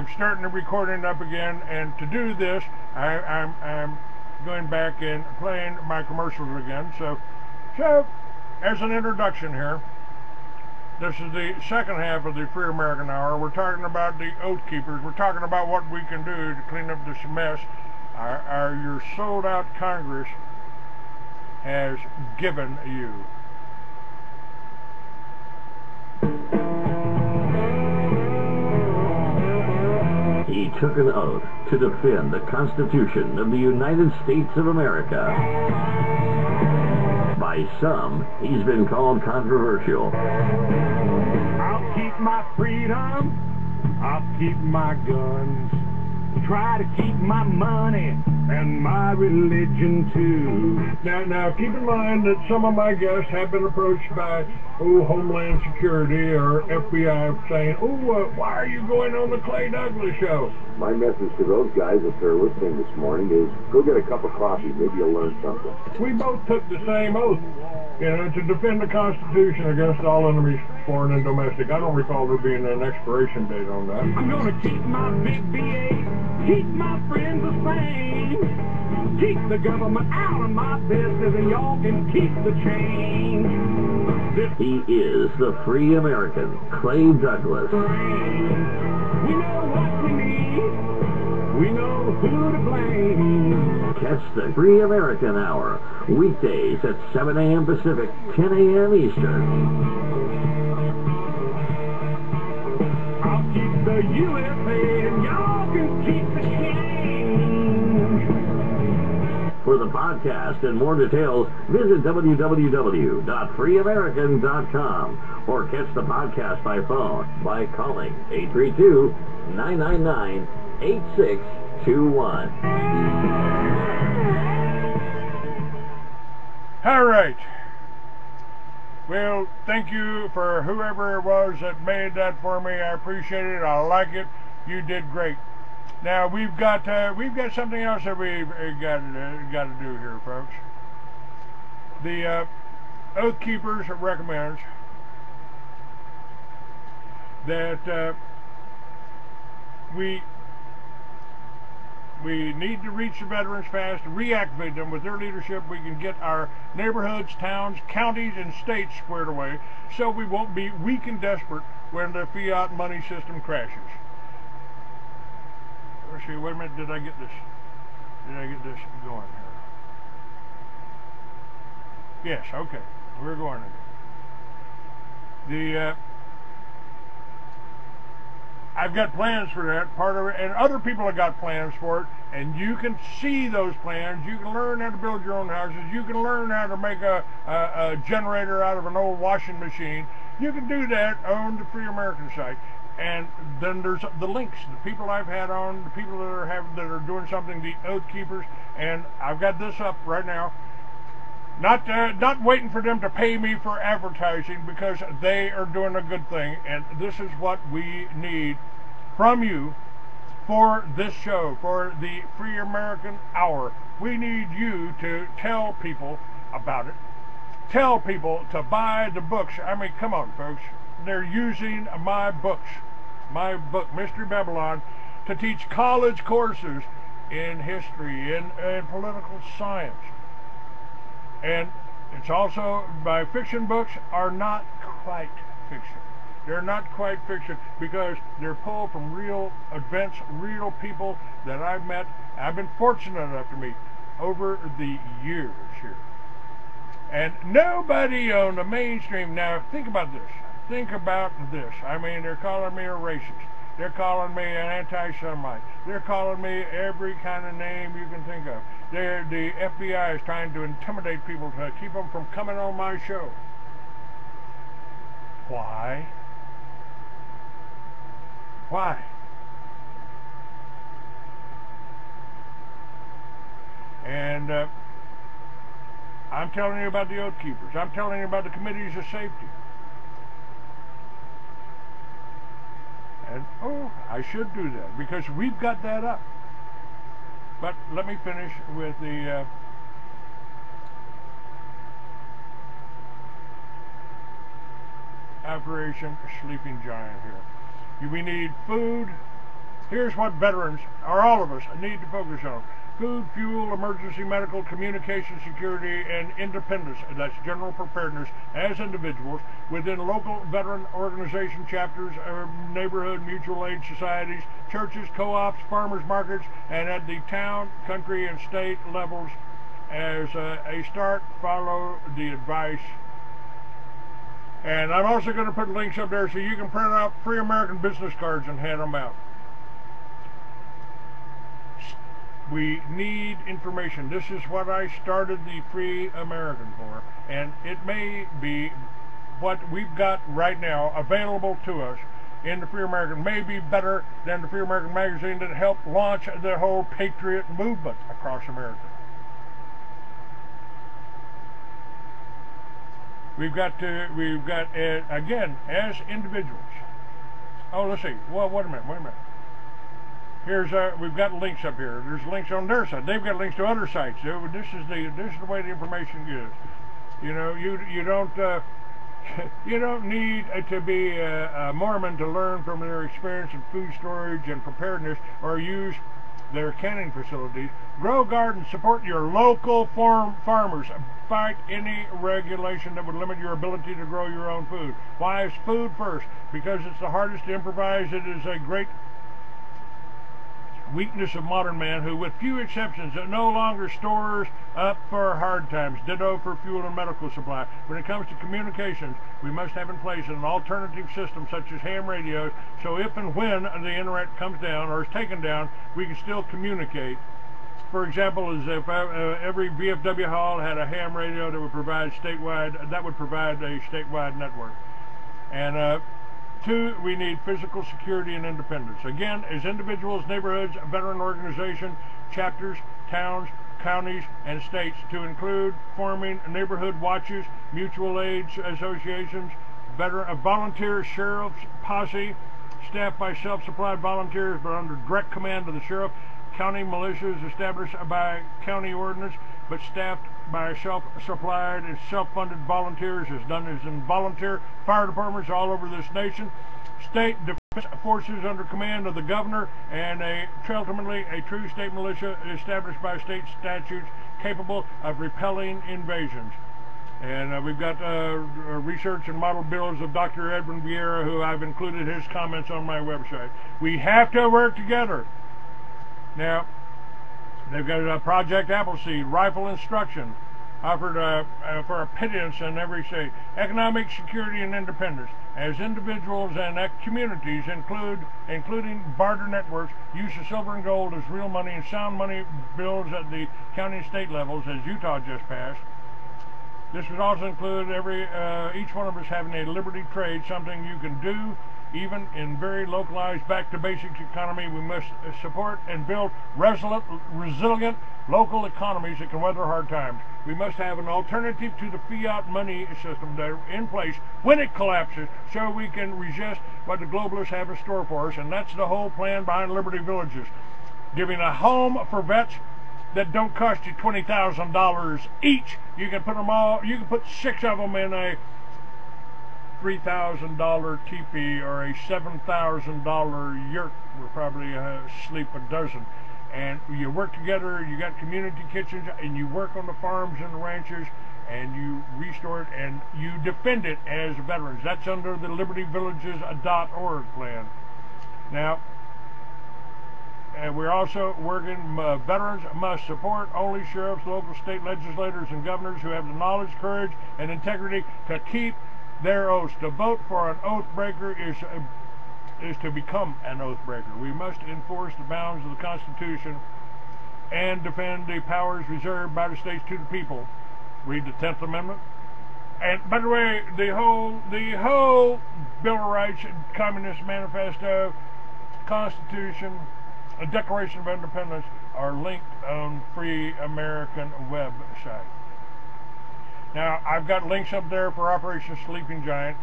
I'm starting the recording up again, and to do this, I'm going back and playing my commercials again. So as an introduction here, this is the second half of the Free American Hour. We're talking about the Oath Keepers. We're talking about what we can do to clean up this mess your sold-out Congress has given you. He took an oath to defend the Constitution of the United States of America. By some, he's been called controversial. I'll keep my freedom, I'll keep my guns, try to keep my money and my religion too. Now keep in mind that some of my guests have been approached by Homeland Security or FBI saying, why are you going on the Clay Douglas show? My message to those guys, if they're listening this morning, is go get a cup of coffee. Maybe you'll learn something. We both took the same oath, to defend the Constitution against all enemies, foreign and domestic. I don't recall there being an expiration date on that. I'm gonna keep my big VA, keep my friends the same, keep the government out of my business, and y'all can keep the change. He is the Free American, Clay Douglas. We know what we need. We know who to blame. Catch the Free American Hour, weekdays at 7 a.m. Pacific, 10 a.m. Eastern. I'll keep the USA and y'all can keep the change. For the podcast and more details, visit www.freeamerican.com or catch the podcast by phone by calling 832-999-8621. All right. Well, thank you for whoever it was that made that for me. I appreciate it. I like it. You did great. Now we've got something else that we've got to do here, folks. The Oath Keepers recommends that we need to reach the veterans fast, reactivate them with their leadership. We can get our neighborhoods, towns, counties, and states squared away, so we won't be weak and desperate when the fiat money system crashes. Let's see, wait a minute, did I get this going here? Yes, okay, we're going to I've got plans for that, part of it, and other people have got plans for it, and you can see those plans. You can learn how to build your own houses. You can learn how to make a generator out of an old washing machine. You can do that on the Free American site. And then there's the links, the people I've had on, the people that are doing something, the Oath Keepers, and I've got this up right now. Not waiting for them to pay me for advertising, because they are doing a good thing, and this is what we need from you for this show, for the Free American Hour. We need you to tell people about it. Tell people to buy the books. I mean, come on, folks. They're using my book, Mystery Babylon, to teach college courses in history, in political science. And it's also, my fiction books are not quite fiction. They're not quite fiction because they're pulled from real events, real people that I've met. I've been fortunate enough to meet over the years here. And nobody on the mainstream, now think about this. Think about this. I mean, they're calling me a racist. They're calling me an anti-Semite. They're calling me every kind of name you can think of. The FBI is trying to intimidate people to keep them from coming on my show. Why? Why? And I'm telling you about the Oath Keepers. I'm telling you about the committees of safety. And, I should do that, because we've got that up. But let me finish with the Operation Sleeping Giant here. We need food, Here's what veterans, or all of us, need to focus on. Food, fuel, emergency medical, communication security, and independence. That's general preparedness as individuals within local veteran organization chapters, neighborhood mutual aid societies, churches, co-ops, farmers markets, and at the town, country, and state levels. As a start, follow the advice. And I'm also going to put links up there so you can print out free American business cards and hand them out. We need information. This is what I started the Free American for, and it may be what we've got right now available to us in the Free American may be better than the Free American magazine that helped launch the whole patriot movement across America. We've got again, as individuals. Oh, let's see. Well, wait a minute. Here's we've got links up here. There's links on their side. They've got links to other sites. This is the way the information is. You know, you don't you don't need to be a Mormon to learn from their experience in food storage and preparedness, or use their canning facilities. Grow gardens. Support your local farmers. Fight any regulation that would limit your ability to grow your own food. Why is food first? Because it's the hardest to improvise. It is a great weakness of modern man, who, with few exceptions, no longer stores up for hard times. Ditto for fuel and medical supply. When it comes to communications, we must have in place an alternative system such as ham radios, so if and when the internet comes down or is taken down, we can still communicate. For example, as if every VFW hall had a ham radio that would provide a statewide network. And 2, we need physical security and independence. Again, as individuals, neighborhoods, veteran organizations, chapters, towns, counties, and states, to include forming neighborhood watches, mutual aid associations, volunteer sheriff's posse, staffed by self-supplied volunteers but under direct command of the sheriff, county militias established by county ordinance but staffed by self-supplied and self-funded volunteers, as done as in volunteer fire departments all over this nation, state defense forces under command of the governor, and ultimately a true state militia established by state statutes capable of repelling invasions. And we've got research and model bills of Dr. Edwin Vieira, who I've included his comments on my website. We have to work together. Now, they've got a Project Appleseed, rifle instruction, offered for a pittance in every state. Economic security and independence. As individuals and communities, including barter networks, use of silver and gold as real money and sound money bills at the county and state levels, as Utah just passed. This would also include each one of us having a liberty trade, something you can do even in very localized back-to-basics economy. We must support and build resilient local economies that can weather hard times. We must have an alternative to the fiat money system that are in place when it collapses, so we can resist what the globalists have in store for us. And that's the whole plan behind Liberty Villages. Giving a home for vets that don't cost you $20,000 each. You can put them all, you can put 6 of them in a $3,000 teepee or a $7,000 yurt. We'll probably sleep a dozen. And you work together, you got community kitchens, and you work on the farms and the ranches, and you restore it, and you defend it as veterans. That's under the libertyvillages.org plan. Now, and we're also working, veterans must support only sheriffs, local state legislators, and governors who have the knowledge, courage, and integrity to keep their oaths. To vote for an oath breaker is to become an oath breaker. We must enforce the bounds of the Constitution and defend the powers reserved by the states to the people. Read the 10th Amendment. And by the way, the whole Bill of Rights, Communist Manifesto, Constitution, a Declaration of Independence are linked on Free American website. Now, I've got links up there for Operation Sleeping Giant,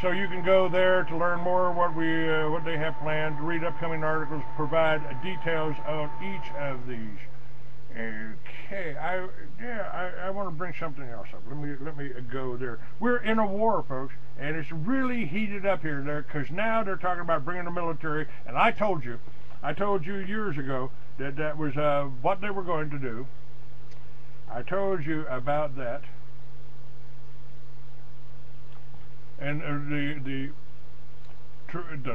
so you can go there to learn more what they have planned, to read upcoming articles, provide details on each of these. Okay, I want to bring something else up. Let me go there. We're in a war, folks, and it's really heated up here there, because now they're talking about bringing the military. And I told you, I told you years ago that that was what they were going to do. I told you about that. And the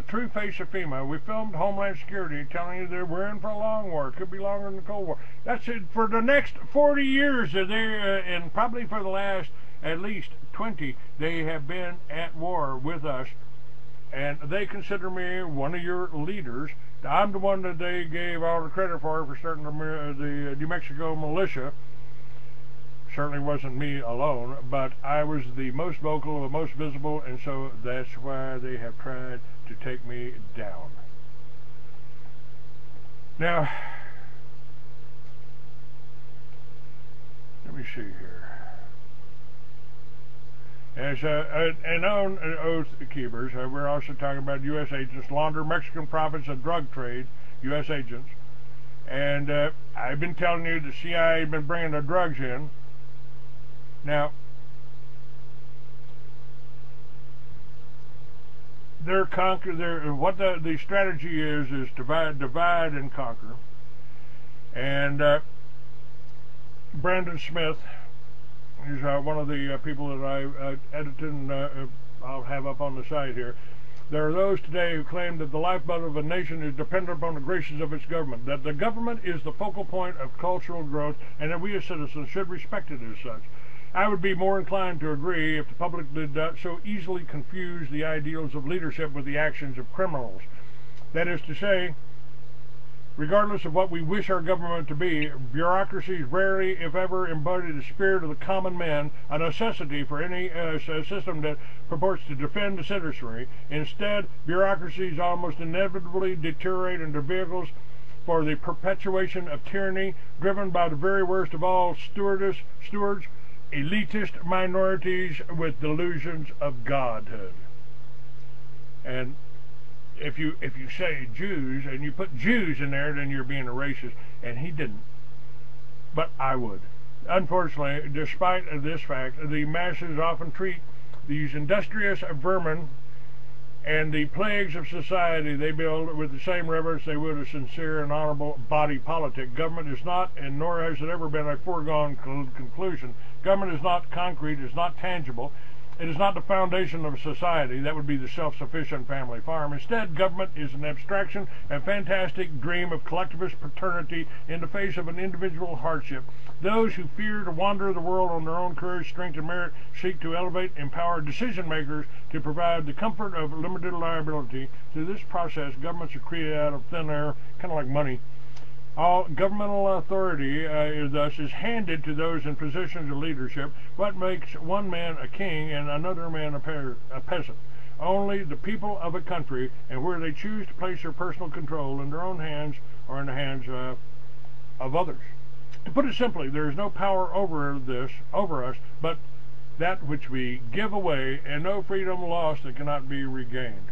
true face of FEMA. We filmed Homeland Security telling you that we're in for a long war. It could be longer than the Cold War. That's it. For the next 40 years, and probably for the last at least 20, they have been at war with us. And they consider me one of your leaders. I'm the one that they gave all the credit for starting the New Mexico militia. Certainly wasn't me alone, but I was the most vocal, the most visible, and so that's why they have tried to take me down. Now, let me see here. As on Oath Keepers, we're also talking about U.S. agents launder Mexican profits of drug trade, U.S. agents. And I've been telling you the CIA has been bringing the drugs in. Now, what the strategy is divide and conquer. And Brandon Smith is one of the people that I edited and I'll have up on the site here. There are those today who claim that the lifeblood of a nation is dependent upon the graces of its government, that the government is the focal point of cultural growth, and that we as citizens should respect it as such. I would be more inclined to agree if the public did not so easily confuse the ideals of leadership with the actions of criminals. That is to say, regardless of what we wish our government to be, bureaucracies rarely, if ever, embody the spirit of the common man, a necessity for any system that purports to defend the citizenry. Instead, bureaucracies almost inevitably deteriorate into vehicles for the perpetuation of tyranny, driven by the very worst of all stewards, elitist minorities with delusions of godhood. And if you say Jews and you put Jews in there, then you're being a racist, and he didn't. But I would. Unfortunately, despite this fact, the masses often treat these industrious vermin and the plagues of society they build with the same reverence they would a sincere and honorable body politic. Government is not, and nor has it ever been, a foregone conclusion. Government is not concrete, it's not tangible. It is not the foundation of society. That would be the self-sufficient family farm. Instead, government is an abstraction, a fantastic dream of collectivist paternity in the face of an individual hardship. Those who fear to wander the world on their own courage, strength, and merit seek to elevate, empower decision makers to provide the comfort of limited liability. Through this process, governments are created out of thin air, kind of like money. All governmental authority thus is handed to those in positions of leadership. What makes one man a king and another man a peasant? Only the people of a country, and where they choose to place their personal control in their own hands or in the hands of others. To put it simply, there is no power over us, but that which we give away, and no freedom lost that cannot be regained.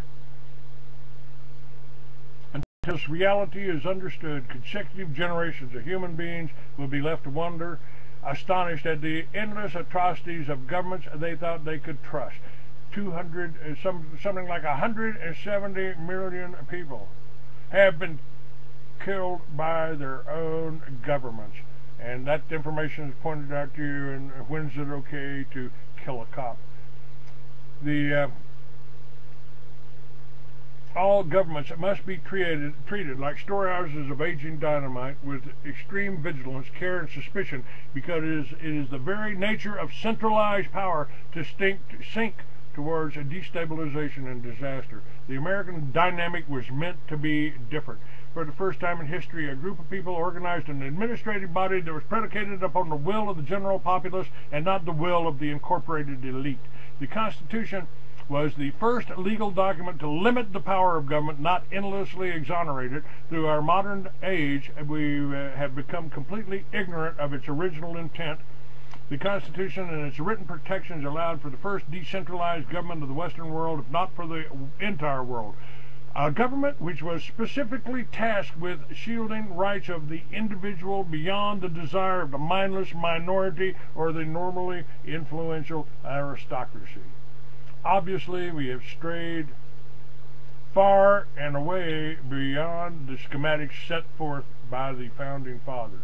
Until this reality is understood, consecutive generations of human beings will be left to wonder, astonished at the endless atrocities of governments they thought they could trust. Something like 170 million people have been killed by their own governments. And that information is pointed out to you, and when is it okay to kill a cop? All governments must be treated like storehouses of aging dynamite with extreme vigilance, care, and suspicion, because it is the very nature of centralized power to sink towards a destabilization and disaster. The American dynamic was meant to be different. For the first time in history, a group of people organized an administrative body that was predicated upon the will of the general populace and not the will of the incorporated elite. The Constitution was the first legal document to limit the power of government, not endlessly exonerate it. Through our modern age, we have become completely ignorant of its original intent. The Constitution and its written protections allowed for the first decentralized government of the Western world, if not for the entire world. A government which was specifically tasked with shielding rights of the individual beyond the desire of the mindless minority or the normally influential aristocracy. Obviously, we have strayed far and away beyond the schematics set forth by the founding fathers.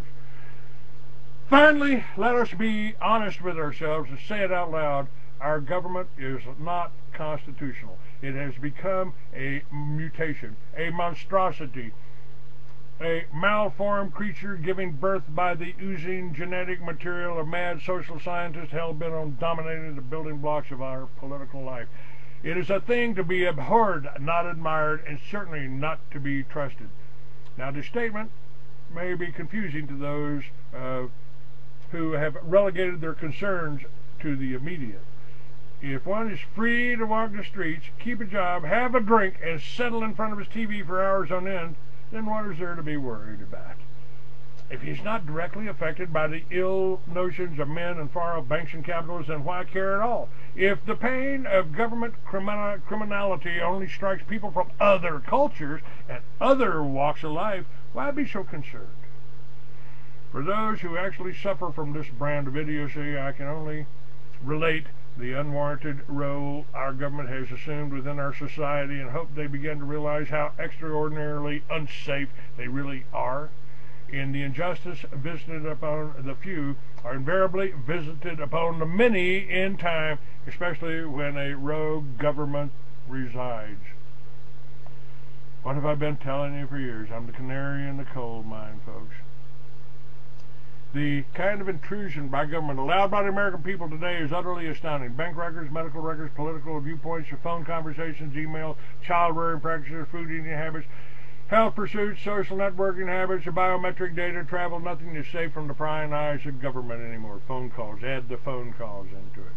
Finally, let us be honest with ourselves and say it out loud. Our government is not constitutional. It has become a mutation, a monstrosity, a malformed creature giving birth by the oozing genetic material of mad social scientists hell-bent on dominating the building blocks of our political life. It is a thing to be abhorred, not admired, and certainly not to be trusted. Now, this statement may be confusing to those who have relegated their concerns to the immediate. If one is free to walk the streets, keep a job, have a drink, and settle in front of his TV for hours on end, then what is there to be worried about? If he's not directly affected by the ill notions of men and far-off banks and capitalists, then why care at all? If the pain of government criminality only strikes people from other cultures and other walks of life, why be so concerned? For those who actually suffer from this brand of idiocy, I can only relate the unwarranted role our government has assumed within our society and hope they begin to realize how extraordinarily unsafe they really are. And the injustice visited upon the few are invariably visited upon the many in time, especially when a rogue government resides. What have I been telling you for years? I'm the canary in the coal mine, folks. The kind of intrusion by government allowed by the American people today is utterly astounding. Bank records, medical records, political viewpoints, phone conversations, email, child rearing practices, food eating habits, health pursuits, social networking habits, biometric data, travel. Nothing is safe from the prying eyes of government anymore. Phone calls. Add the phone calls into it.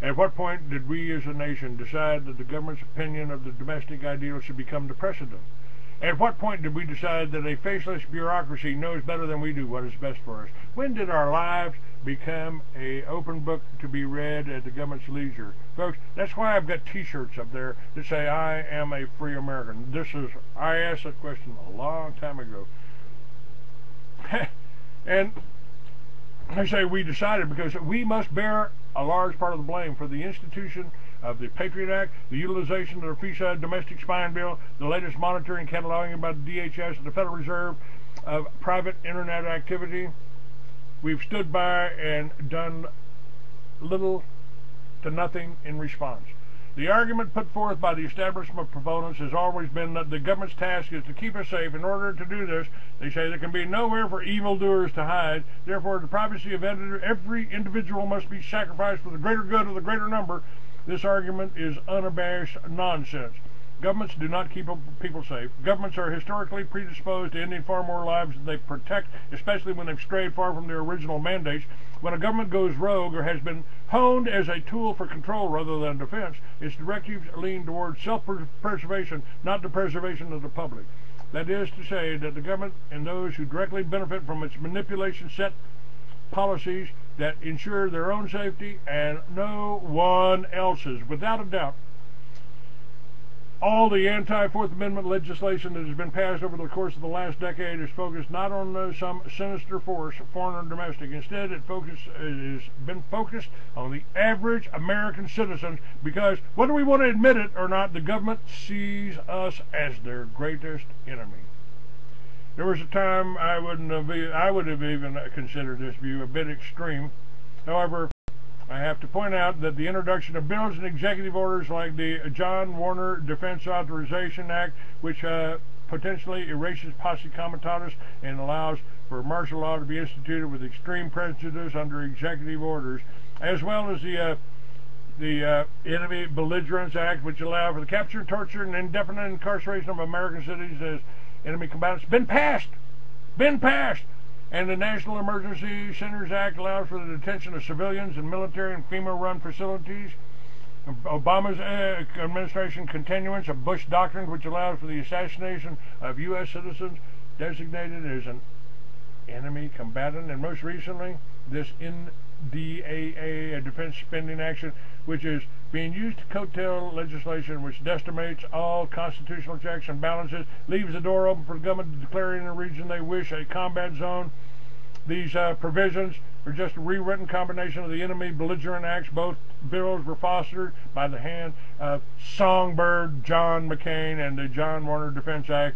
At what point did we as a nation decide that the government's opinion of the domestic ideal should become the precedent? At what point did we decide that a faceless bureaucracy knows better than we do what is best for us? When did our lives become an open book to be read at the government's leisure? Folks, that's why I've got t-shirts up there that say I am a free American. I asked that question a long time ago. And I say we decided because we must bear a large part of the blame for the institution of the Patriot Act, the utilization of the fiat domestic spying bill, the latest monitoring and cataloging by the DHS and the Federal Reserve of private internet activity. We've stood by and done little to nothing in response. The argument put forth by the establishment proponents has always been that the government's task is to keep us safe. In order to do this, they say there can be nowhere for evildoers to hide. Therefore, the privacy of every individual must be sacrificed for the greater good of the greater number. This argument is unabashed nonsense. Governments do not keep people safe. Governments are historically predisposed to ending far more lives than they protect, especially when they've strayed far from their original mandates. When a government goes rogue or has been honed as a tool for control rather than defense, its directives lean towards self-preservation, not the preservation of the public. That is to say that the government and those who directly benefit from its manipulation set policies that ensure their own safety and no one else's. Without a doubt, all the anti-Fourth Amendment legislation that has been passed over the course of the last decade is focused not on some sinister force, foreign or domestic. Instead, it has been focused on the average American citizen because, whether we want to admit it or not, the government sees us as their greatest enemy. There was a time I would have even considered this view a bit extreme. However, I have to point out that the introduction of bills and executive orders like the John Warner Defense Authorization Act, which potentially erases posse comitatus and allows for martial law to be instituted with extreme prejudice under executive orders, as well as the Enemy Belligerence Act, which allows for the capture, torture, and indefinite incarceration of American citizens as enemy combatants, been passed. And the National Emergency Centers Act allows for the detention of civilians in military and FEMA-run facilities. Obama's administration continuance of Bush doctrine, which allows for the assassination of U.S. citizens designated as an enemy combatant. And most recently, this NDAA, a defense spending action, which is being used to coattail legislation which decimates all constitutional checks and balances, leaves the door open for the government to declare in a region they wish a combat zone, These provisions are just a rewritten combination of the enemy belligerent acts. Both bills were fostered by the hand of Songbird John McCain and the John Warner Defense Act,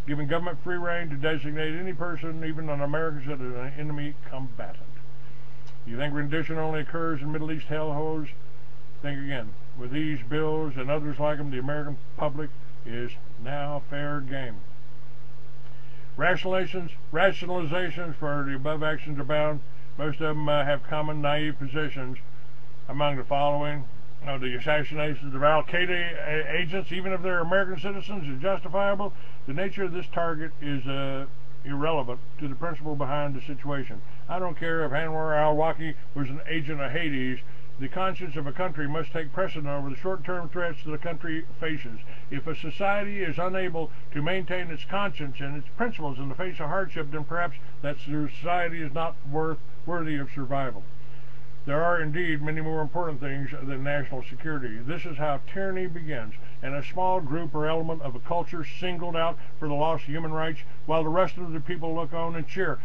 giving government free rein to designate any person, even an American citizen, an enemy combatant. You think rendition only occurs in Middle East hellholes? Think again. With these bills and others like them, the American public is now fair game. Rationalizations for the above actions abound. Most of them have common naive positions. Among the following: the assassinations of al-Qaeda agents, even if they're American citizens, is justifiable. The nature of this target is irrelevant to the principle behind the situation. I don't care if Anwar al-Awlaki was an agent of Hades. The conscience of a country must take precedent over the short-term threats the country faces. If a society is unable to maintain its conscience and its principles in the face of hardship, then perhaps that society is not worthy of survival. There are indeed many more important things than national security. This is how tyranny begins, and a small group or element of a culture singled out for the loss of human rights, while the rest of the people look on and cheer.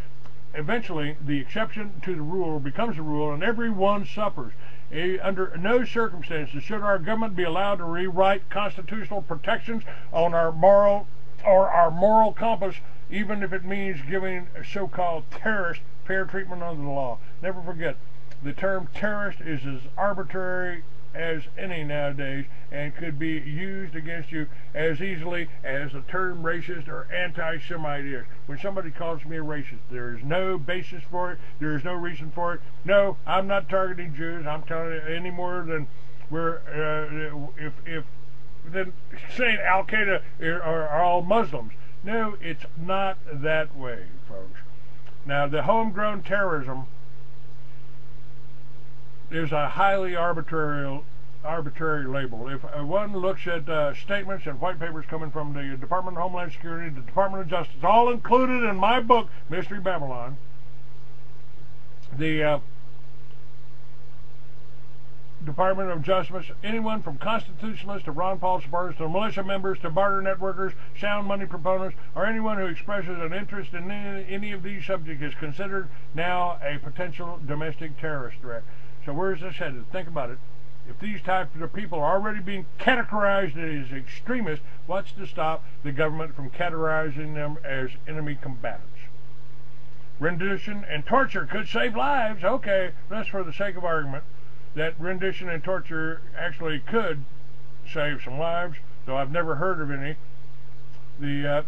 Eventually, the exception to the rule becomes the rule, and everyone suffers. Under no circumstances should our government be allowed to rewrite constitutional protections on our moral compass, even if it means giving so-called terrorists fair treatment under the law. Never forget, the term terrorist is as arbitrary as any nowadays, and could be used against you as easily as the term racist or anti-Semite is. When somebody calls me a racist, there is no basis for it, there is no reason for it. No, I'm not targeting Jews. I'm telling you any more than if then saying Al-Qaeda are all Muslims. No, it's not that way, folks. Now, the homegrown terrorism is a highly arbitrary label. If one looks at statements and white papers coming from the Department of Homeland Security, the Department of Justice, all included in my book, Mystery Babylon, the Department of Justice, anyone from constitutionalists to Ron Paul supporters to militia members to barter networkers, sound money proponents, or anyone who expresses an interest in any of these subjects is considered now a potential domestic terrorist threat. So where is this headed? Think about it. If these types of people are already being categorized as extremists, what's to stop the government from categorizing them as enemy combatants? Rendition and torture could save lives. Okay, that's for the sake of argument. That rendition and torture actually could save some lives, though I've never heard of any. The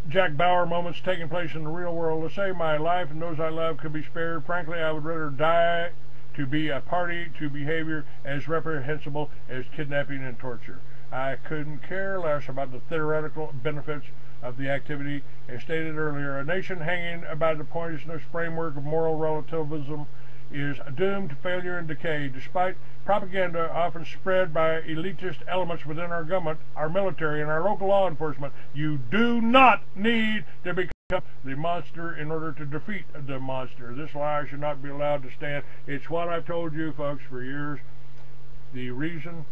Jack Bauer moments taking place in the real world to save my life and those I love could be spared. Frankly, I would rather die to be a party to behavior as reprehensible as kidnapping and torture. I couldn't care less about the theoretical benefits of the activity. As stated earlier, a nation hanging by the poisonous framework of moral relativism is doomed to failure and decay. Despite propaganda often spread by elitist elements within our government, our military, and our local law enforcement, you do not need to become the monster in order to defeat the monster. This lie should not be allowed to stand. It's what I've told you folks for years. The reason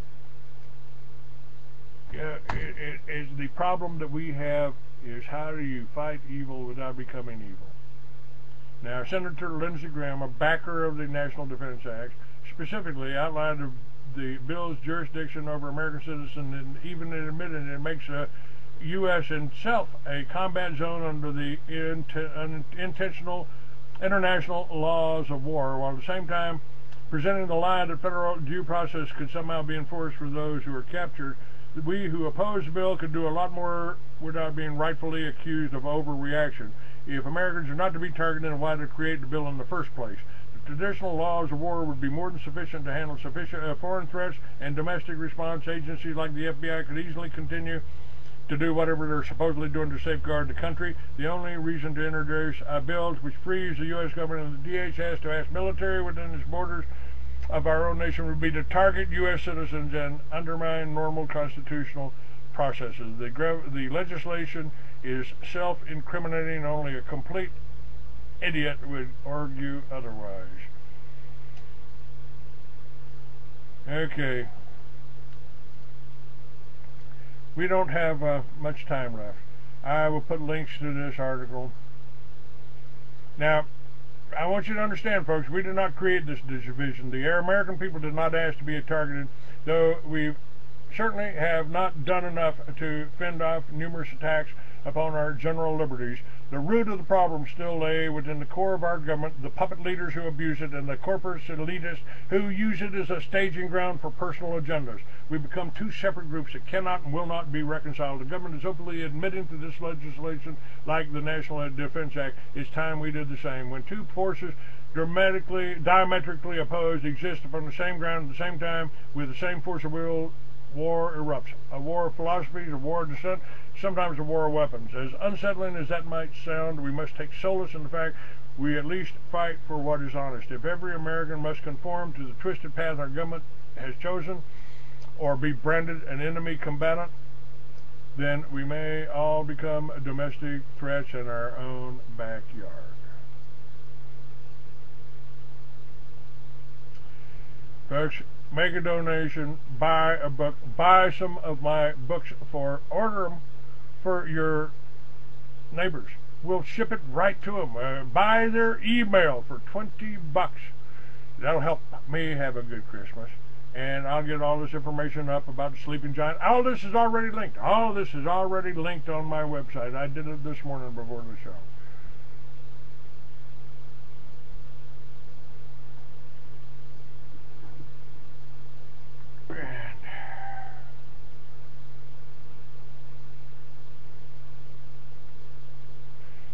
is the problem that we have is how do you fight evil without becoming evil? Now, Senator Lindsey Graham, a backer of the National Defense Act, specifically outlined the bill's jurisdiction over American citizens, and even admitted it makes a U.S. itself a combat zone under the intentional international laws of war, while at the same time presenting the lie that federal due process could somehow be enforced for those who are captured. We who oppose the bill could do a lot more without being rightfully accused of overreaction. If Americans are not to be targeted, then why to create the bill in the first place? The traditional laws of war would be more than sufficient to handle sufficient foreign threats, and domestic response agencies like the FBI could easily continue to do whatever they're supposedly doing to safeguard the country. The only reason to introduce bills which frees the U.S. government and the DHS to ask military within its borders of our own nation would be to target U.S. citizens and undermine normal constitutional processes. The legislation is self-incriminating. Only a complete idiot would argue otherwise. Okay. We don't have much time left. I will put links to this article. Now, I want you to understand, folks, we did not create this division. The American people did not ask to be targeted, though we certainly have not done enough to fend off numerous attacks upon our general liberties. The root of the problem still lay within the core of our government, the puppet leaders who abuse it, and the corporate elitists who use it as a staging ground for personal agendas. We've become two separate groups that cannot and will not be reconciled. The government is openly admitting to this legislation like the National Defense Act. It's time we did the same. When two forces diametrically opposed exist upon the same ground at the same time with the same force of will, war erupts. A war of philosophies, a war of dissent, sometimes a war of weapons. As unsettling as that might sound, we must take solace in the fact we at least fight for what is honest. If every American must conform to the twisted path our government has chosen, or be branded an enemy combatant, then we may all become domestic threats in our own backyard. Folks, make a donation, buy a book, buy some of my books, order them for your neighbors. We'll ship it right to them. Buy their email for $20. That'll help me have a good Christmas. And I'll get all this information up about the sleeping giant. All this is already linked. All this is already linked on my website. I did it this morning before the show.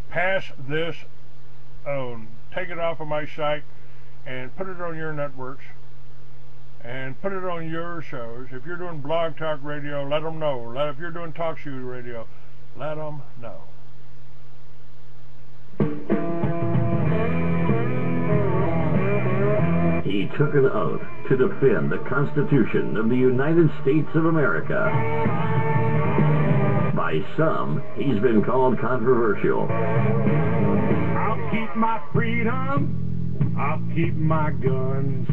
Pass this on. Take it off of my site and put it on your networks and put it on your shows. If you're doing blog talk radio, let them know. If you're doing talk show radio, let them know. He took an oath to defend the Constitution of the United States of America. By some, he's been called controversial. I'll keep my freedom, I'll keep my guns,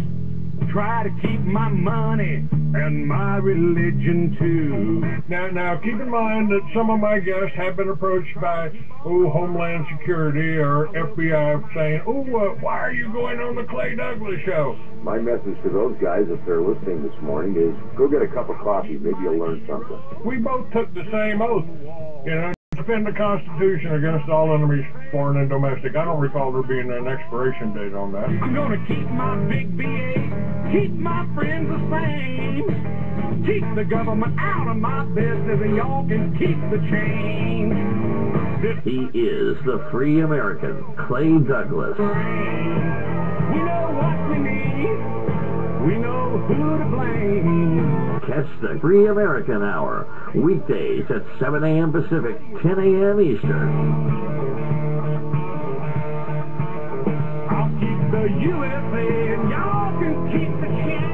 try to keep my money and my religion too. Now, keep in mind that some of my guests have been approached by, Homeland Security or FBI saying, why are you going on the Clay Douglas show? My message to those guys, if they're listening this morning, is go get a cup of coffee. Maybe you'll learn something. We both took the same oath, defend the Constitution against all enemies, foreign and domestic. I don't recall there being an expiration date on that. I'm gonna keep my big BA, keep my friends the same, keep the government out of my business, and y'all can keep the change. He is the free American, Clay Douglas. We know what we need, we know who to blame. Catch the Free American Hour, weekdays at 7 a.m. Pacific, 10 a.m. Eastern. I'll keep the USA and y'all can keep the change.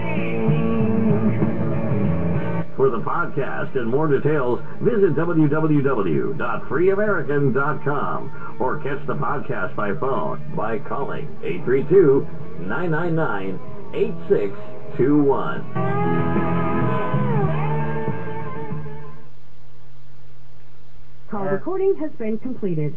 For the podcast and more details, visit www.freeamerican.com or catch the podcast by phone by calling 832-999-8621. Call recording has been completed.